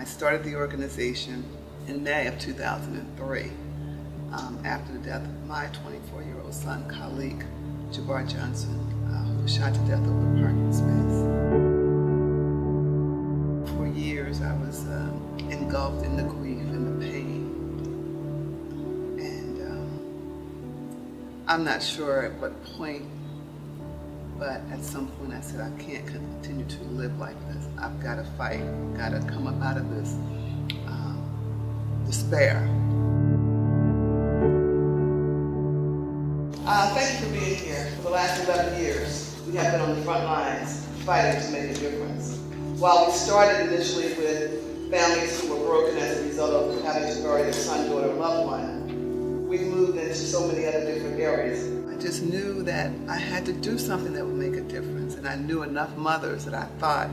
I started the organization in May of 2003 after the death of my 24-year-old son, Khalik Jabbar Johnson, who was shot to death over a parking space. For years, I was engulfed in the grief and the pain. And I'm not sure at what point, but at some point I said, I can't continue to live like this. I've got to fight, got to come up out of this despair. Thank you for being here. For the last 11 years, we have been on the front lines fighting to make a difference. While we started initially with families who were broken as a result of having to bury their son, daughter, or loved one, we moved into so many other different areas. I just knew that I had to do something that would make a difference, and I knew enough mothers that I thought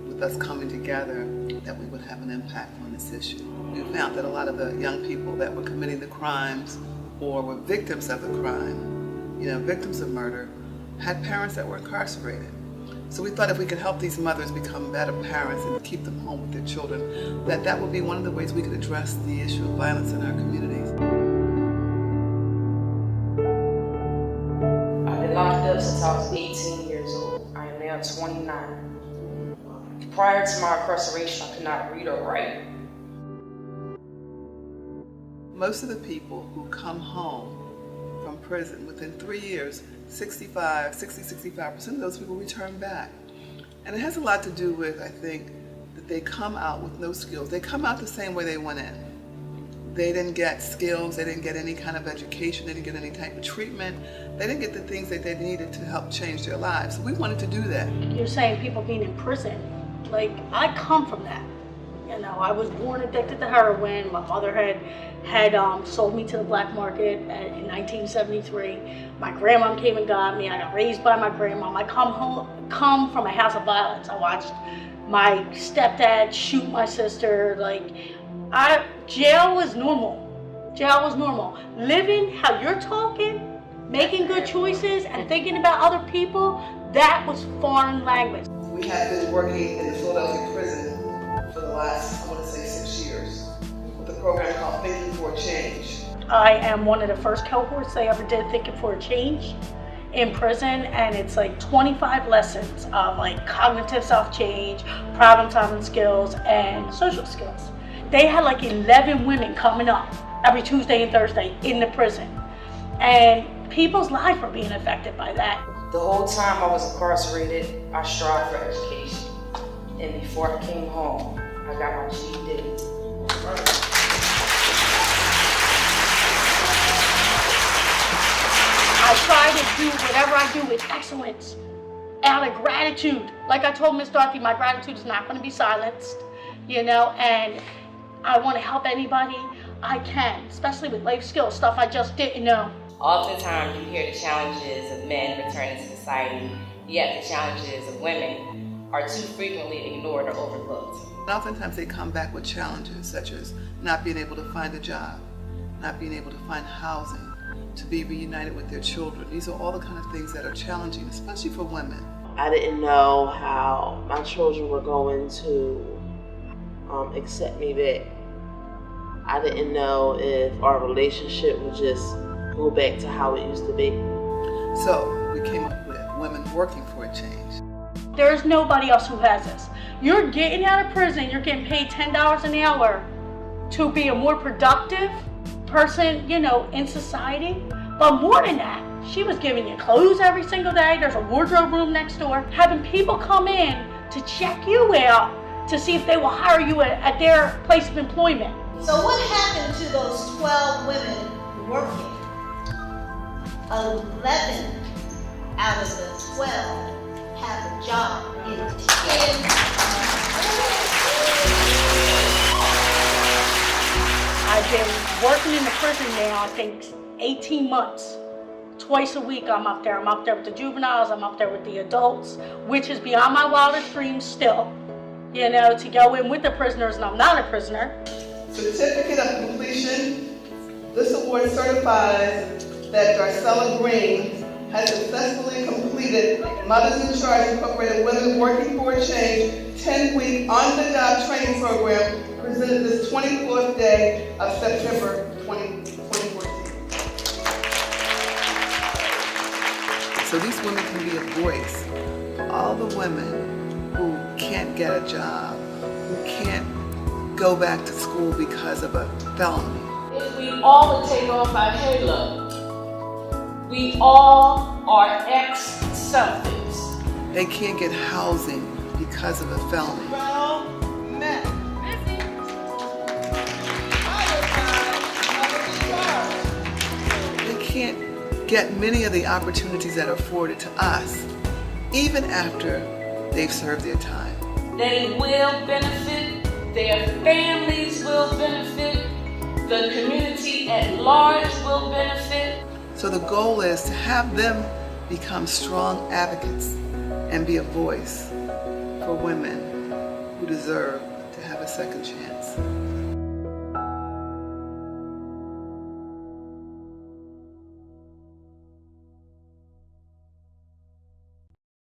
with us coming together that we would have an impact on this issue. We found that a lot of the young people that were committing the crimes or were victims of the crime, victims of murder, had parents that were incarcerated. So we thought if we could help these mothers become better parents and keep them home with their children, that would be one of the ways we could address the issue of violence in our communities. I've been locked up since I was 18 years old. I am now 29. Prior to my incarceration, I could not read or write. Most of the people who come home from prison within 3 years, 65% of those people return back. And it has a lot to do with, I think, that they come out with no skills. They come out the same way they went in. They didn't get skills, they didn't get any kind of education, they didn't get any type of treatment, they didn't get the things that they needed to help change their lives. So we wanted to do that. You're saying people being in prison, like I come from that. I was born addicted to heroin. My mother had sold me to the black market in 1973. My grandma came and got me. I got raised by my grandma. I come from a house of violence. I watched my stepdad shoot my sister. Jail was normal. Jail was normal. Living how you're talking, making good choices, and thinking about other people, that was foreign language. We have been working in the Philadelphia prison for the last, 6 years, with a program called Thinking for a Change. I am one of the first cohorts they ever did Thinking for a Change in prison, and it's 25 lessons of cognitive self-change, problem-solving skills, and social skills. They had 11 women coming up every Tuesday and Thursday in the prison, and people's lives were being affected by that. The whole time I was incarcerated, I strived for education. And before I came home, I got my GED. I try to do whatever I do with excellence, out of gratitude. Like I told Miss Dorothy, my gratitude is not going to be silenced, and I want to help anybody I can, especially with life skills, stuff I just didn't know. Oftentimes you hear the challenges of men returning to society, yet the challenges of women are too frequently ignored or overlooked. Oftentimes they come back with challenges such as not being able to find a job, not being able to find housing, to be reunited with their children. These are all the kind of things that are challenging, especially for women. I didn't know how my children were going to accept me back. I didn't know if our relationship would just go back to how it used to be. So we came up with Women Working for a Change. There's nobody else who has this. You're getting out of prison, you're getting paid $10 an hour to be a more productive person, in society. But more than that, she was giving you clothes every single day. There's a wardrobe room next door. Having people come in to check you out to see if they will hire you at their place of employment. So what happened to those 12 women working? 11 out of the 12 have a job in 10 I've been working in the prison now, I think 18 months. Twice a week I'm up there. I'm up there with the juveniles, I'm up there with the adults, which is beyond my wildest dreams still. To go in with the prisoners, and I'm not a prisoner. Certificate of completion. This award certifies that Darcella Green has successfully completed Mothers in Charge Incorporated Women Working for a Change 10-week on-the-job training program presented this 24th day of September 2014. So these women can be a voice for all the women who can't get a job, who can't go back to school because of a felony. If we all would take off our halo, we all are ex-somethings. They can't get housing because of a felony. They can't get many of the opportunities that are afforded to us, even after they've served their time. They will benefit, their families will benefit, the community at large will benefit. So the goal is to have them become strong advocates and be a voice for women who deserve to have a second chance.